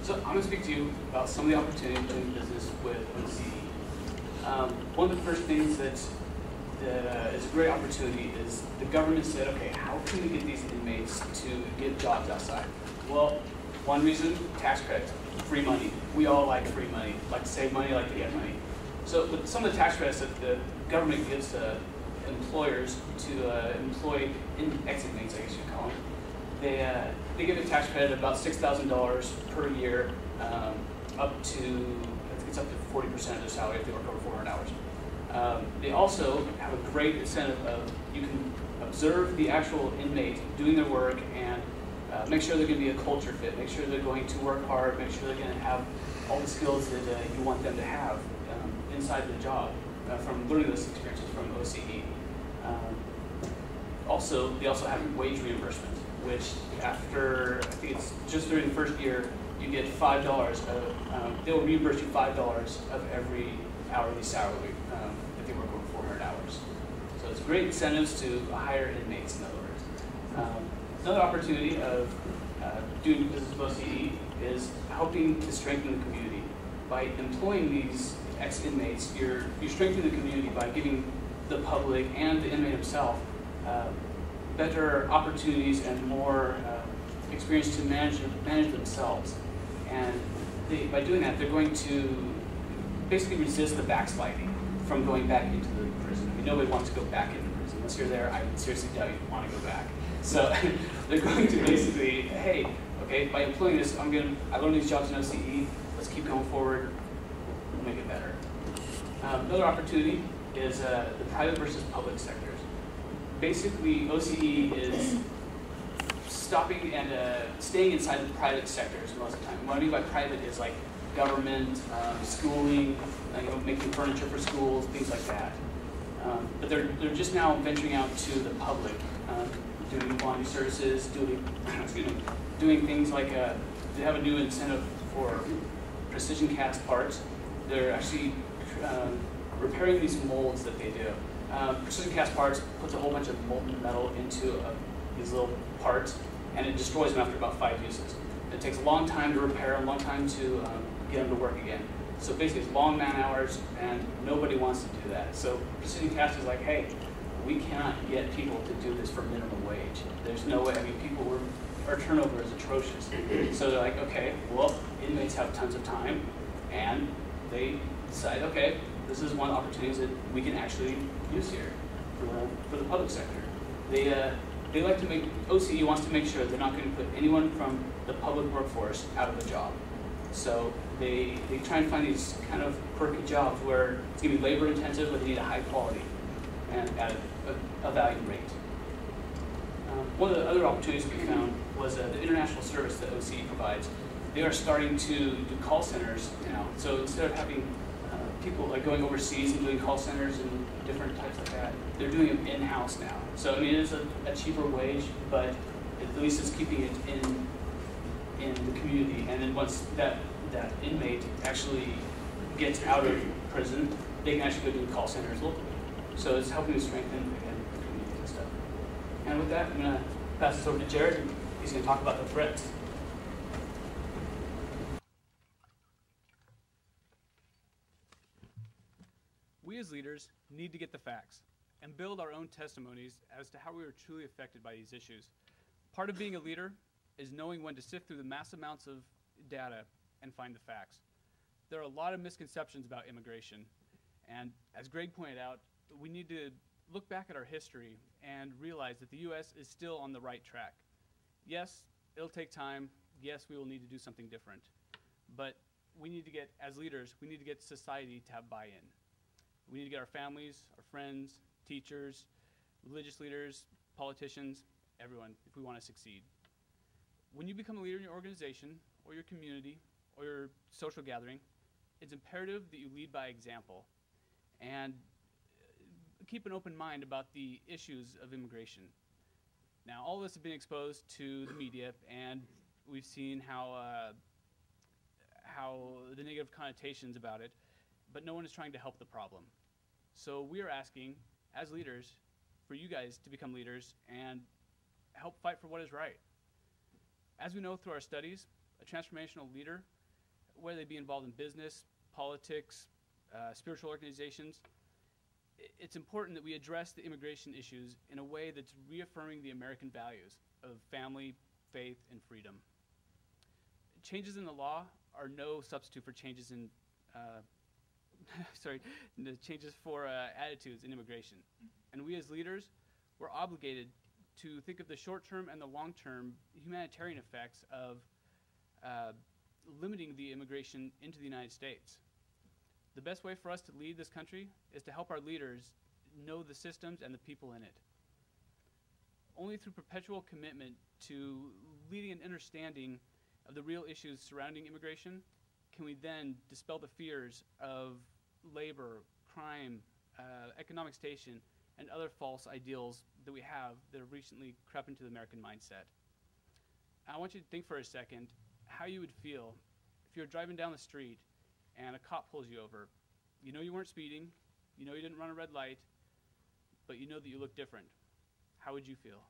So I'm going to speak to you about some of the opportunities doing business with OCE. One of the first things that is a great opportunity is the government said, okay, how can we get these inmates to get jobs outside? Well, one reason, tax credits, free money. We all like free money, like to save money, like to get money. So with some of the tax credits that the government gives to employers to employ ex-inmates, I guess you'd call them, they give a tax credit of about $6,000 per year, up to, I think it's up to 40% of their salary if they work over 400 hours. They also have a great incentive of you can observe the actual inmate doing their work and make sure they're going to be a culture fit, make sure they're going to work hard, make sure they're going to have all the skills that you want them to have inside the job from learning those experiences from OCE. They also have wage reimbursement, which after, I think it's just during the first year, you get $5 of, they'll reimburse you $5 of every hourly salary if they work over 400 hours. So it's great incentives to hire inmates, in other words. Another opportunity of doing business with OCE is helping to strengthen the community. By employing these ex-inmates, you're strengthening the community by giving the public and the inmate himself better opportunities and more experience to manage themselves. And by doing that, they're going to basically resist the backsliding from going back into the prison. I mean, nobody wants to go back into prison. Once you're there, I seriously doubt you want to go back. So they're going to basically, hey, okay, by employing this, I learned these jobs in OCE, let's keep going forward, we'll make it better. Another opportunity is the private versus public sectors. Basically, OCE is stopping and staying inside the private sectors most of the time. What I mean by private is like government, schooling, making furniture for schools, things like that. But they're just now venturing out to the public, doing laundry services, doing things like they have a new incentive for precision cast parts. They're actually repairing these molds that they do. Precision cast parts puts a whole bunch of molten metal into these little parts, and it destroys them after about 5 uses. It takes a long time to repair, a long time to get them to work again. So basically it's long man hours, and nobody wants to do that. So precision cast is like, hey, we cannot get people to do this for minimum wage. There's no way. I mean, our turnover is atrocious. So they're like, okay, well, inmates have tons of time, and they decide, okay, this is one opportunity that we can actually use here for the public sector. They like to make, OCE wants to make sure they're not going to put anyone from the public workforce out of a job. So they try and find these kind of quirky jobs where it's going to be labor intensive, but they need a high quality and at a value rate. One of the other opportunities we found was the international service that OCE provides. They are starting to do call centers now. So instead of having people like going overseas and doing call centers and different types like that, they're doing them in-house now. So I mean, it is a cheaper wage, but at least it's keeping it in the community. And then once that inmate actually gets out of prison, they can actually go do call centers locally. So it's helping to strengthen again the community and stuff. And with that, I'm going to pass this over to Jared, and he's going to talk about the threats. We as leaders need to get the facts and build our own testimonies as to how we were truly affected by these issues. Part of being a leader is knowing when to sift through the mass amounts of data and find the facts. There are a lot of misconceptions about immigration, and as Greg pointed out, we need to look back at our history and realize that the U.S. is still on the right track. Yes, it'll take time. Yes, we will need to do something different. But we need to get, as leaders, we need to get society to have buy-in. We need to get our families, our friends, teachers, religious leaders, politicians, everyone, if we want to succeed. When you become a leader in your organization or your community or your social gathering, it's imperative that you lead by example and keep an open mind about the issues of immigration. Now, all of us have been exposed to the media, and we've seen how the negative connotations about it, but no one is trying to help the problem. So we are asking, as leaders, for you guys to become leaders and help fight for what is right. As we know through our studies, a transformational leader, whether they be involved in business, politics, spiritual organizations, it's important that we address the immigration issues in a way that's reaffirming the American values of family, faith, and freedom. Changes in the law are no substitute for changes in, the changes for attitudes in immigration. And we as leaders, we're obligated to think of the short-term and the long-term humanitarian effects of limiting the immigration into the United States. The best way for us to lead this country is to help our leaders know the systems and the people in it. Only through perpetual commitment to leading and understanding of the real issues surrounding immigration can we then dispel the fears of labor, crime, economic station, and other false ideals that we have that have recently crept into the American mindset. I want you to think for a second how you would feel if you're driving down the street and a cop pulls you over. You know you weren't speeding, you know you didn't run a red light, but you know that you look different. How would you feel?